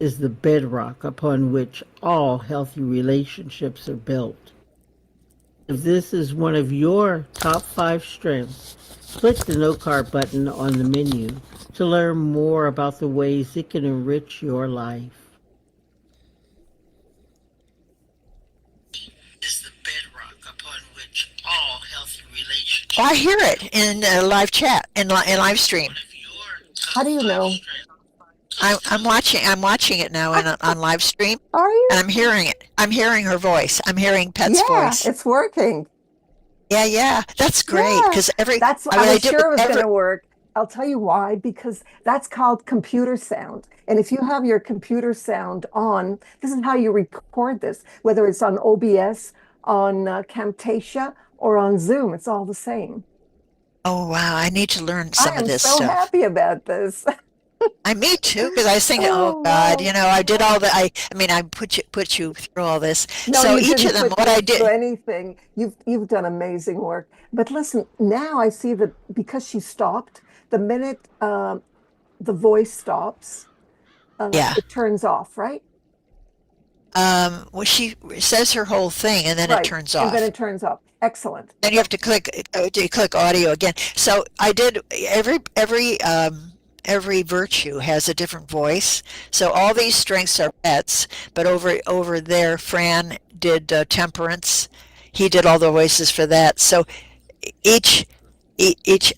is the bedrock upon which all healthy relationships are built. If this is one of your top five strengths, click the no card button on the menu to learn more about the ways it can enrich your life. Is the bedrock upon which all healthy I relationships hear are it built. in live chat in live stream. One of your How top do you five know? strengths. Click the I'm no watching. I'm watching it now on live stream, Are you? and I'm hearing it. I'm hearing her voice. I'm hearing Pet's Yeah, voice. it's working. Yeah, yeah, that's great. Yeah, Because that's, I I mean, I was did with sure it was going every. to work. I'll tell you why, because that's called computer sound. And if you have your computer sound on, this is how you record this, whether it's on OBS, on Camtasia, or on Zoom, it's all the same. Oh wow, I need to learn I some of am this so stuff. happy about this. Me too, because I was thinking, oh Oh, God, wow. I did all the. I mean, I put you through all this. No, So you each didn't of them, put what me I through did. anything. You've done amazing work. But listen, now I see that because she stopped, the minute the voice stops, Yeah. it turns off, right? Well, she says her whole thing, and then it Right. turns And then off. it turns off. Excellent. Then you have to click audio again. So I did every virtue has a different voice. So all these strengths are pets, but over there, Fran did temperance. He did all the voices for that. So each each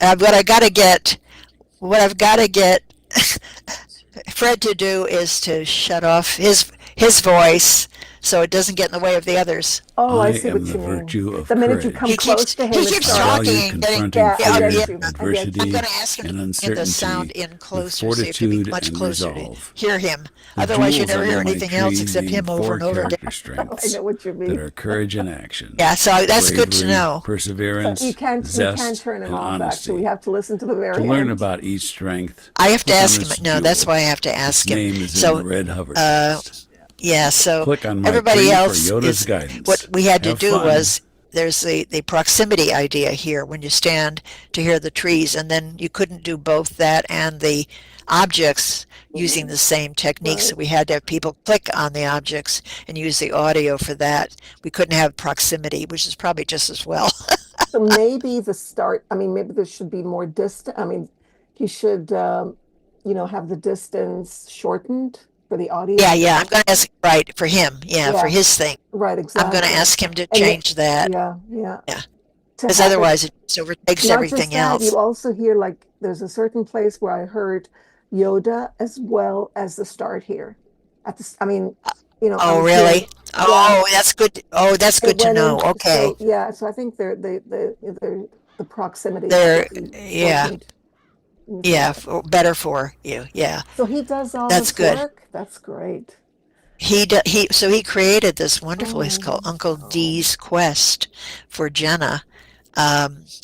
what I've got to get Fred to do is to shut off his voice so it doesn't get in the way of the others. Oh, I I see am what the you mean. virtue of The minute you come He courage. close keeps to he him, it keeps I starts. value talking and getting. confronting Yeah, I Yeah, get yeah. fear, you. I get I'm you. adversity, going to ask him and to get the sound uncertainty in with closer so you have to be fortitude much and closer to resolve. hear him. The Otherwise, you jewels never hear under my anything else tree except name him over four and over again. character I strengths know what you that mean. are courage in action, Yeah, so that's good to bravery, know. So you perseverance, can't we can't zest, turn him and off. Actually, we honesty. have to listen to the To very learn end. about each strength, I have to click on ask him. this No, that's why jewel. I have to Its ask him. name is in So, the red hover uh, text. yeah, so Click on my everybody tree for else Yoda's is what guidance. we had to Have do fun. was there's the proximity idea here when you stand to hear the trees, and then you couldn't do both that and the objects using Mhm. the same technique. Right. So we had to have people click on the objects and use the audio for that. We couldn't have proximity, which is probably just as well. So maybe the start, I mean, maybe there should be more distant. I mean, he should, have the distance shortened for the Yeah, audio. yeah. I'm going to ask right for him. Yeah, for Yeah, his thing. right, I'm going to exactly. ask him to And yet, change that. yeah, yeah. Yeah, To because have it, otherwise it just overtakes not just everything that, you else. also hear like there's a certain place where I heard Yoda as well as the start here. I mean, I Oh, was hearing, really? yeah, Oh, that's good. Oh, that's it good to went know. in. Okay. So yeah, so I think the proximity There, should be yeah, shortened yeah, inside. better for you. Yeah, So he does all that's this good. work. That's great. So he created this wonderful, it's called Oh, Uncle wow. D's Quest for Jenna.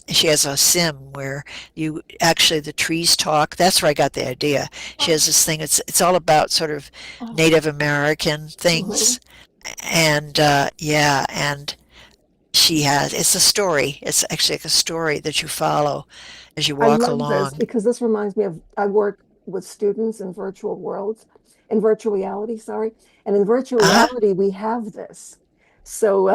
She has a sim where you actually the trees talk. That's where I got the idea. She has this thing. It's all about sort of Oh, Native American mhm. things, and yeah, and she has it's a story. It's actually like a story that you follow as you I walk love this along. because this reminds me of I work with students in virtual worlds, in virtual reality, sorry. And in virtual Uh-huh. reality, we have this. So,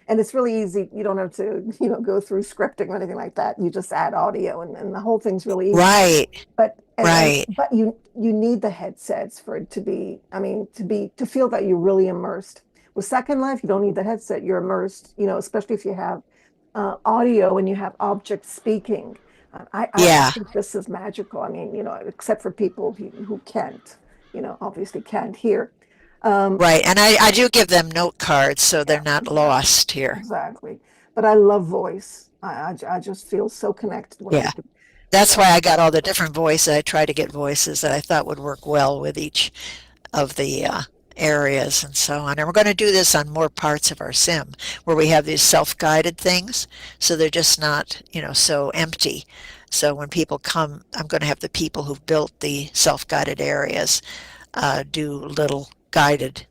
and it's really easy. You don't have to, go through scripting or anything like that. You just add audio and the whole thing's really easy. Right, But right. but you need the headsets for it to be, I mean, to feel that you're really immersed. With Second Life, you don't need the headset. You're immersed, especially if you have audio and you have objects speaking. I Yeah, think this is magical. I mean, except for people who can't, obviously can't hear. Um, right. And I do give them note cards so they're yeah, not exactly, lost here. exactly. But I love voice. I just feel so connected when I Yeah. do. That's Yeah, why I got all the different voices. I try to get voices that I thought would work well with each of the areas and so on. And we're going to do this on more parts of our sim where we have these self-guided things. So they're just not, so empty. So when people come, I'm going to have the people who've built the self-guided areas do little guided,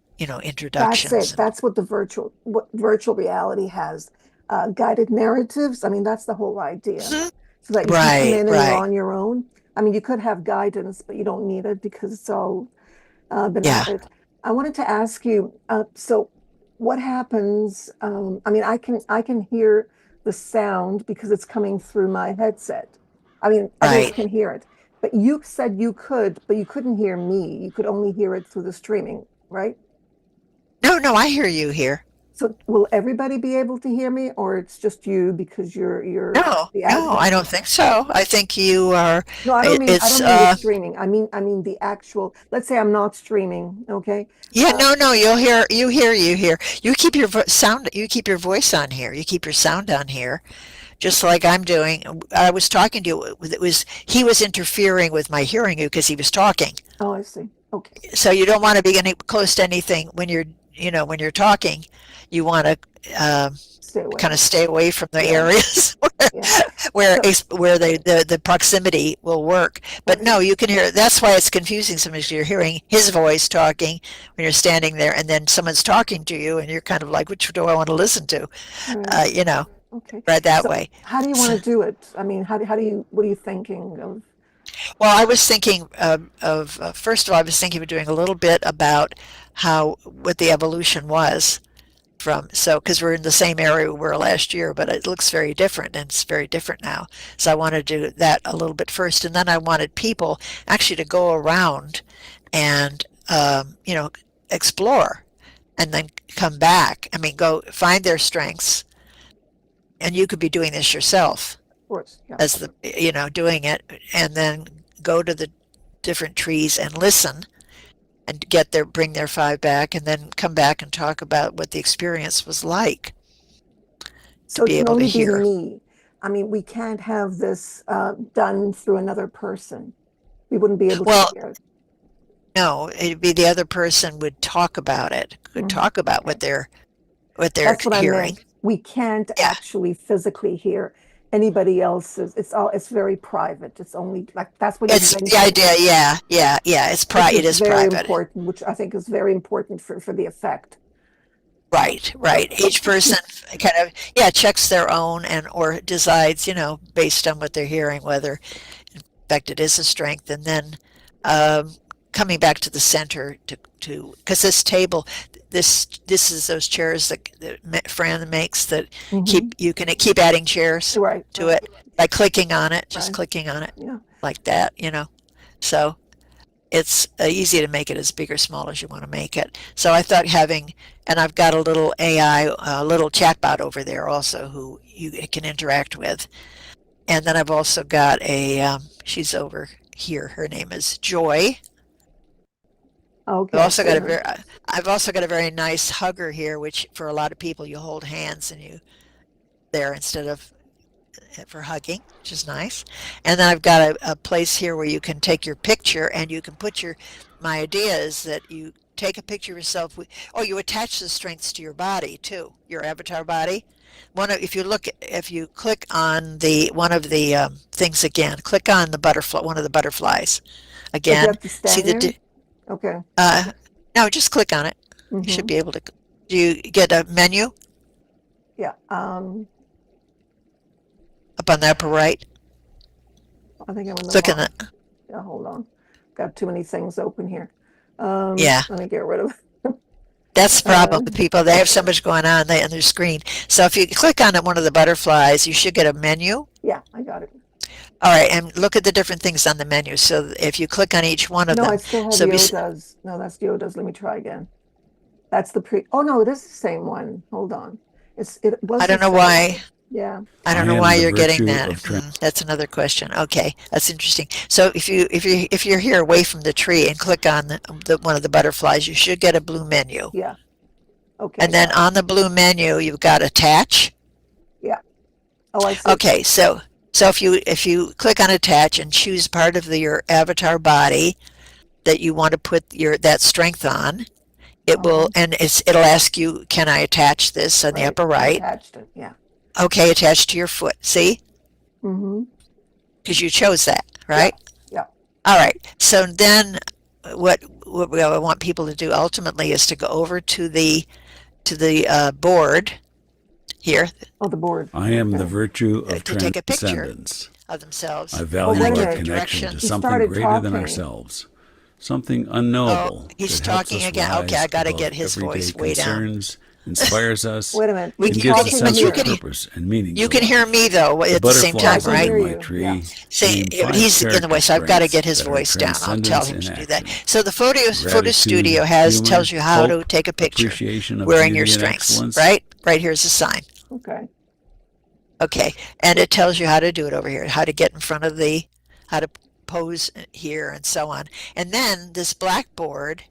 that's introductions. it. And That's what virtual reality has. Guided narratives. I mean, that's the whole idea. Mhm. So that you can come Right, in and you're right. on your own. I mean, you could have guidance, but you don't need it because it's all been Yeah. at it. I wanted to ask you, so what happens? I mean, I can hear the sound because it's coming through my headset. I mean, others Right. can hear it, but you said you could, but you couldn't hear me. You could only hear it through the streaming, right? No, no, I hear you here. So will everybody be able to hear me, or it's just you because you're No, the no, admin? I don't think so. I think you are, No, I don't it, mean I it's, don't mean the streaming. I mean the actual. Let's say I'm not streaming, okay? yeah, Uh, no, no, you hear. You keep your sound, you keep your voice on here. You keep your sound on here, just like I'm doing. I was talking to you. He was interfering with my hearing you because he was talking. oh, I see. Okay, So you don't want to be getting close to anything when when you're talking. You want to stay away. kind of stay away from the Yeah, areas yeah. where So, where the proximity will work. But right. no, you can hear. That's why it's confusing sometimes. You're hearing his voice talking when you're standing there, and then someone's talking to you, and you're kind of like, which do I want to listen to? All right. You know, Okay. right that So, way. how do you want So, to do it? I mean, how do you, what are you thinking of? well, I was thinking of first of all, I was thinking of doing a little bit about how what the evolution was from because we're in the same area we were last year, but it looks very different and it's very different now. So I wanted to do that a little bit first, and then I wanted people actually to go around and explore and then come back. I mean, go find their strengths, and you could be doing this yourself Of course, yeah. as the doing it, and then go to the different trees and listen and bring their five back, and then come back and talk about what the experience was like to So it be can able to only be hear. me. I mean, we can't have this done through another person. We wouldn't be able to Well, hear it. no, it'd be the other person would talk about it, could Mhm. talk about Okay. what they're That's what I hearing. meant. We can't Yeah, actually physically hear anybody else's. It's very private. It's only like that's what you it's the mentioned, idea. Yeah, yeah, yeah. which It is is very private. important, which I think is very important for the effect. Right, right. Each person kind of checks their own and or decides based on what they're hearing whether in fact it is a strength, and then um, coming back to the center to because this table, this is those chairs that Fran makes that Hmm. you can keep adding chairs Right, to right, it by clicking on it, just right. clicking on it Yeah. like that, so it's easy to make it as big or small as you want to make it. So I thought and I've got a little AI, a little chatbot over there also who you can interact with. And then I've also got she's over here. Her name is Joy. Okay, I've I also see got her. I've also got a very nice hugger here, which for a lot of people you hold hands and you there instead of for hugging, which is nice. And then I've got a place here where you can take your picture and you can put my idea is that you take a picture of yourself you attach the strengths to your body too, your avatar body. If you click on one of the things again, click on the butterfly, one of the butterflies Oh, do you again. have to See stand there? Okay. no, just click on it. You should Hmm. be able to, do you get a menu Yeah. up on the upper right? I think I'm in the Click on wrong. the, Yeah, hold on. Got too many things open here. yeah. Let me get rid of. That's the Uh, problem with people. They have so much going on on their screen. So if you click on one of the butterflies, you should get a menu. yeah, I got it. All right, and look at the different things on the menu. So if you click on each one of No, I them, still have so Yoda's. No, that's Yoda's. Let me try again. That's the pre. Oh no, it is the same one. Hold on. It I was the don't know same why. one. Yeah. I don't I know am why the you're getting virtue that. of trans. That's another question. Okay, that's interesting. So if you're here away from the tree and click on one of the butterflies, you should get a blue menu. Yeah. Okay, I And then got it. on the blue menu, you've got attach. Yeah. Oh, I see. Okay, so if you click on attach and choose part of your avatar body that you want to put that strength on, Uh-huh. it'll ask you, can I attach this on the Right. upper I right? attached it. Yeah. Okay, attach to your foot. See? Mm-hmm. Because you chose that, Yeah. right? Yeah. All right. So then what I want people to do ultimately is to go over to the board here Oh, the board. I am the Okay. virtue of to take a picture transcendence. of themselves. I Oh, value wait a our minute. connection Direction. to He something started greater than talking. ourselves. something Oh, unknowable he's that helps talking us again. Okay, I rise got to above get his everyday voice way down. concerns, inspires us, Wait a minute. We and He's can, you gives a can, talking but sense you of here. can, purpose and meaning you to can hear life. me though The at the same time, butterflies can under right? hear my you. Yeah. tree Say name 5 he's in the character way, so I've got to strengths get his that are voice down. I'll tell transcendence him in to do that. action. So the photo studio Gratitude, tells humor, you how to hope, take a picture appreciation of wearing your beauty and strengths, excellence. right? Right here's the sign. Okay. Okay, and it tells you how to do it over here, how to get in front of how to pose here and so on. And then this blackboard,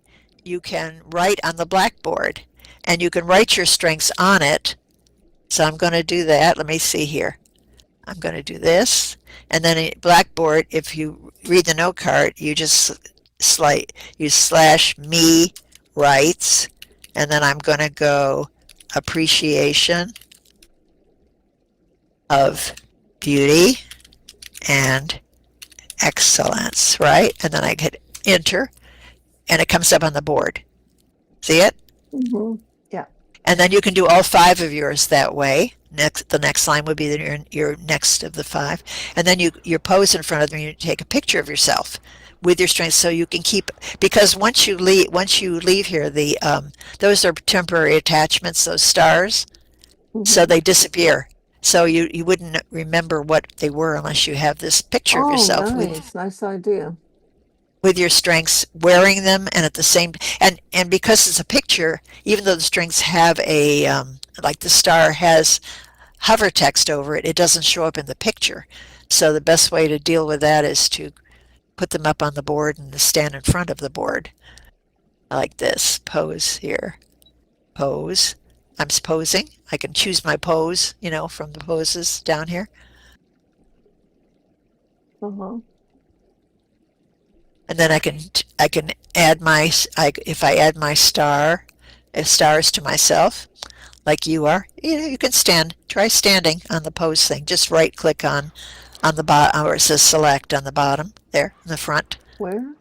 you can write on the blackboard, and you can write your strengths on it. So I'm going to do that. Let me see here. I'm going to do this, and then in Blackboard, if you read the note card, you just you slash me writes, and then I'm going to go appreciation of beauty and excellence, right? And then I hit enter, and it comes up on the board. See it? Mm-hmm. Yeah. And then you can do all 5 of yours that way. The next line would be your next of the 5, and then you pose in front of them. You take a picture of yourself with your strengths, so you can keep, because once you leave here, those are temporary attachments, those stars, so Mm-hmm. they disappear. So you wouldn't remember what they were unless you have this picture of Oh, yourself nice. Nice idea. with your strengths, wearing them, and at the same, and because it's a picture, even though the strengths have a like the star has hover text over it, it doesn't show up in the picture. So the best way to deal with that is to put them up on the board and to stand in front of the board like this. Pose here, pose. I'm posing. I can choose my pose, from the poses down here. Uh-huh. And then I can add if I add my stars to myself, like you are, you can try standing on the pose thing. Just right click on the bottom where it says select on the bottom there in the front, Where?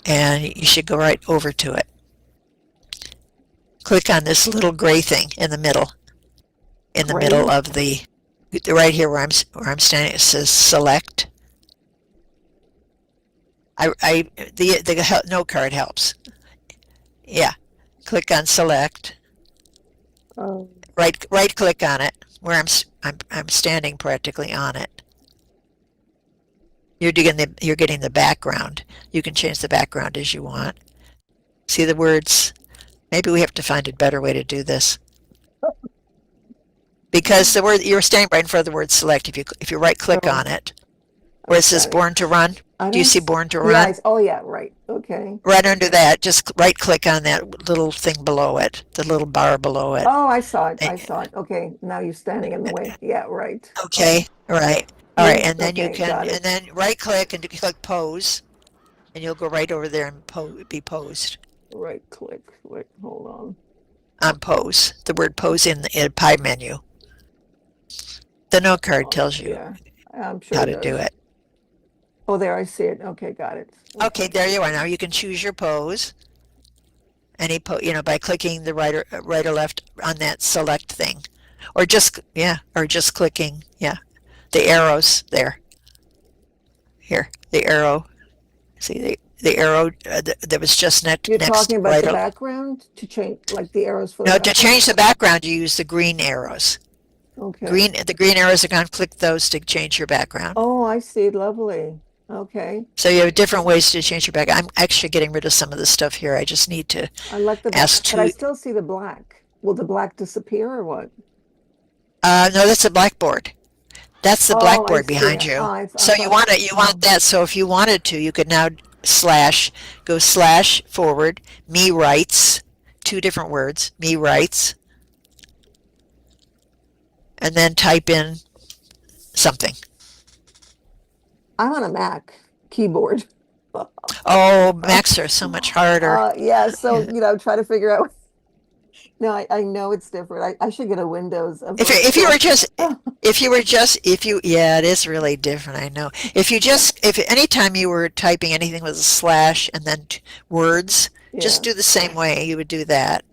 and you should go right over to it. Click on this little gray thing in the middle Gray? of the right here where I'm standing. It says select. The note card helps. Yeah, click on select. Oh, Right click on it where I'm standing practically on it. You're getting the background. You can change the background as you want. See the words? Maybe we have to find a better way to do this. Because the word, you're standing right in front of the word select. If you right click on it, where it says okay. born to run, I do you don't see s- born to Yeah. run? Oh, yeah. Right. Okay. Right under that, just right click on that little thing below it, the little bar below it. Oh, I saw it. I And- saw it. Okay. Now you're standing in the way. Yeah. Right. Okay, right. All right, and then Okay. Got it. and then right click and click pose, and you'll go right over there and be posed Right click. Wait. Hold on. on pose. The word pose in the pie menu. The note card tells you Yeah. I'm sure how it to do does. it. Oh, there. I see it. Okay. Got it. Okay, there you are. Now you can choose your pose. By clicking the right or left on that select thing, or just clicking the arrows there. Here, the arrow. See the arrow that was just You're next talking about right. the background to change, like the arrows for the No, to background? change the background, you use the green arrows. Okay. The green arrows are going to click those to change your background. Oh, I see. Lovely. Okay. So you have different ways to change your background. I'm actually getting rid of some of the stuff here. I just need to I like the black, ask but I to. still see the black. Will the black disappear or what? No, that's a blackboard. That's the Oh, I blackboard see. behind you. I So you thought, want that. So if you wanted to, you could now go slash forward, me writes, 2 different words, me writes, and then type in something. I'm on a Mac keyboard. Oh, Macs are so much harder. Yeah, so, Yeah. try to figure out. No, I know it's different. I should get a Windows of If you were just Oh, yeah, it is really different. I know. If anytime you were typing anything with a slash and then words, yeah. just do the same way. You would do that.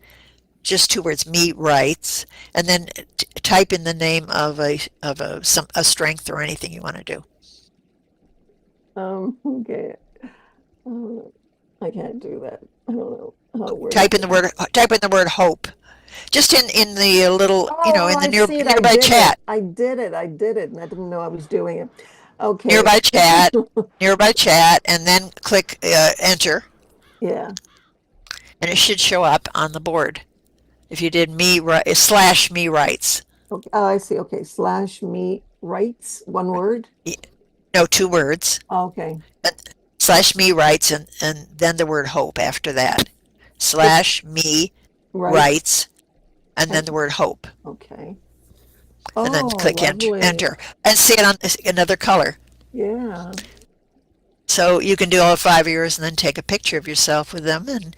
Just 2 words, me writes, and then type in the name of a strength or anything you want to do. Okay. Oh, I can't do that. I don't know. Oh, where Type did in the word hope. Just in the little, Oh, in the I see it. I nearby did it. chat, I did it. I did it. And I didn't know I was doing it. Okay. nearby chat, nearby chat, and then click enter, Yeah. and it should show up on the board. If you did slash me writes, Okay. Oh, I see. Okay. Slash me writes, one word. no, 2 words, Okay. slash me writes, and then the word hope after that. Just Slash me writes. writes, and then And the word hope, okay. and then Oh, click lovely. enter, and see it on another color. Yeah. So you can do all 5 years and then take a picture of yourself with them and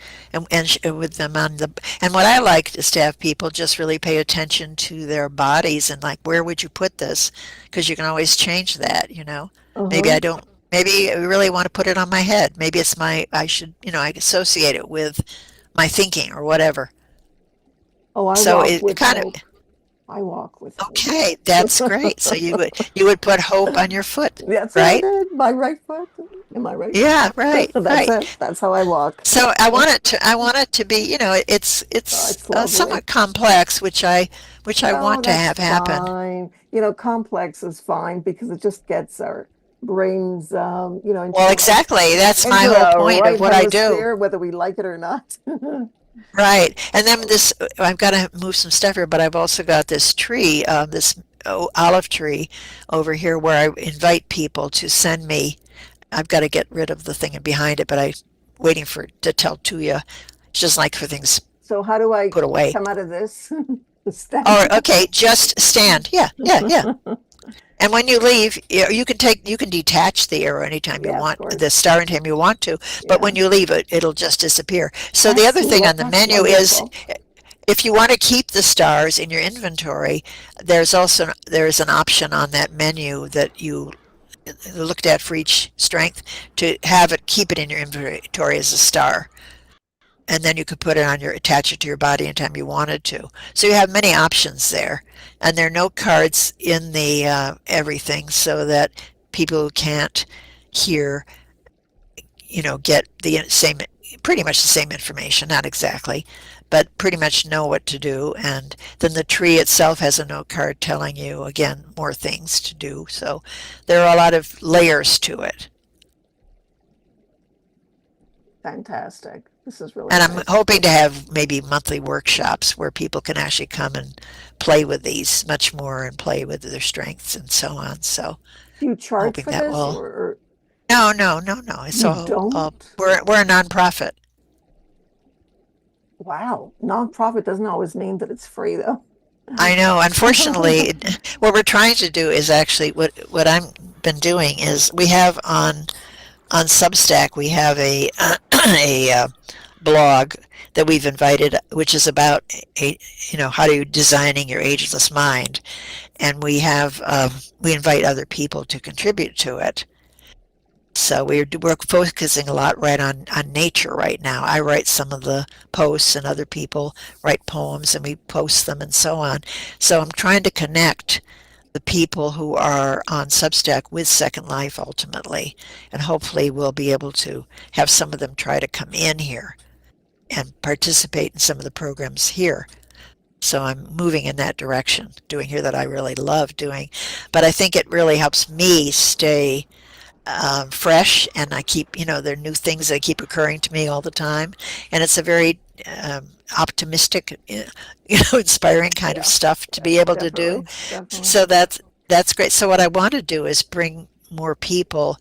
with them on the, and what I like is to have people just really pay attention to their bodies and like, where would you put this? Because you can always change that. Maybe Uh-huh. I don't, maybe I really want to put it on my head. Maybe it's I should, I associate it with my thinking or whatever. Oh, I So walk it with kind of, hope. I walk with hope. okay, that's great. So you would put hope on your foot, That's what I right? did. My right foot. Am I right? Yeah, right, That's right. it. That's how I walk. So I want it to be, Oh, it's it's lovely. somewhat complex, which I No, want to that's have happen. fine. Complex is fine because it just gets our brains, into Well, the right exactly. That's my into whole the point of right what I do. hemisphere, whether we like it or not. Right. And then I've got to move some stuff here, but I've also got this tree, this olive tree over here where I invite people to send me. I've got to get rid of the thing behind it, but I'm waiting for it to tell to you. It's just like for things So how do I put away. come out of this? The Or stand. okay, just stand. Yeah, yeah, yeah. And when you leave, you can detach the arrow anytime you Yeah, of want, the course. star anytime you want to, but Yeah. when you leave it, it'll just disappear. So the other thing on the That's menu is, wonderful. if you want to keep the stars in your inventory, there's an option on that menu that you looked at for each strength to keep it in your inventory as a star. And then you could put it on attach it to your body anytime you wanted to. So you have many options there, and there are no cards in the everything, so that people who can't hear, get the same, pretty much the same information, not exactly, but pretty much know what to do. And then the tree itself has a note card telling you again more things to do. So there are a lot of layers to it. Fantastic. This is really And I'm nice. hoping to have maybe monthly workshops where people can actually come and play with these much more and play with their strengths and so on. So Do you I'm charge hoping for that this will. or No, no, no, no. It's you all don't? we're a nonprofit. Wow. Nonprofit doesn't always mean that it's free though. I know. Unfortunately, what we're trying to do is actually what I'm been doing is we have on Substack we have a a blog that we've invited, which is about how to designing your ageless mind, and we invite other people to contribute to it. So we're focusing a lot right on nature right now. I write some of the posts, and other people write poems, and we post them and so on. So I'm trying to connect the people who are on Substack with Second Life ultimately, and hopefully we'll be able to have some of them try to come in here and participate in some of the programs here. So I'm moving in that direction, doing here that I really love doing. But I think it really helps me stay fresh, and I keep, there are new things that keep occurring to me all the time, and it's a very optimistic, inspiring kind of Yeah, stuff to yeah, be able to do. definitely, definitely. So that's great. So what I want to do is bring more people.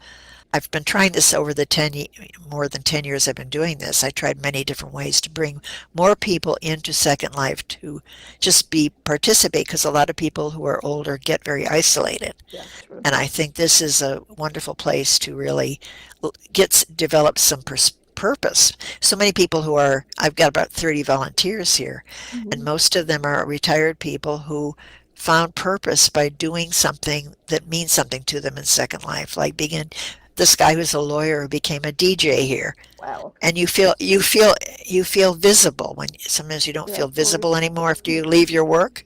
I've been trying this over the more than 10 years I've been doing this. I tried many different ways to bring more people into Second Life to just participate, because a lot of people who are older get very isolated. Yeah, true. And I think this is a wonderful place to really develop some purpose. So many people I've got about 30 volunteers here, and Mhm. most of them are retired people who found purpose by doing something that means something to them in Second Life, like this guy who's a lawyer who became a DJ here. Wow. And you feel visible when sometimes you don't Yeah, feel of course. visible anymore after you leave your work.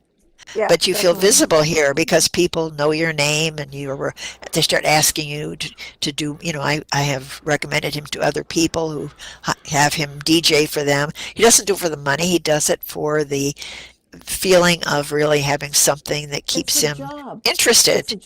Yeah, but you feel definitely. visible here because people know your name and they start asking you to do, I have recommended him to other people who have him DJ for them. He doesn't do it for the money, he does it for the feeling of really having something that keeps It's a him job. interested. It's a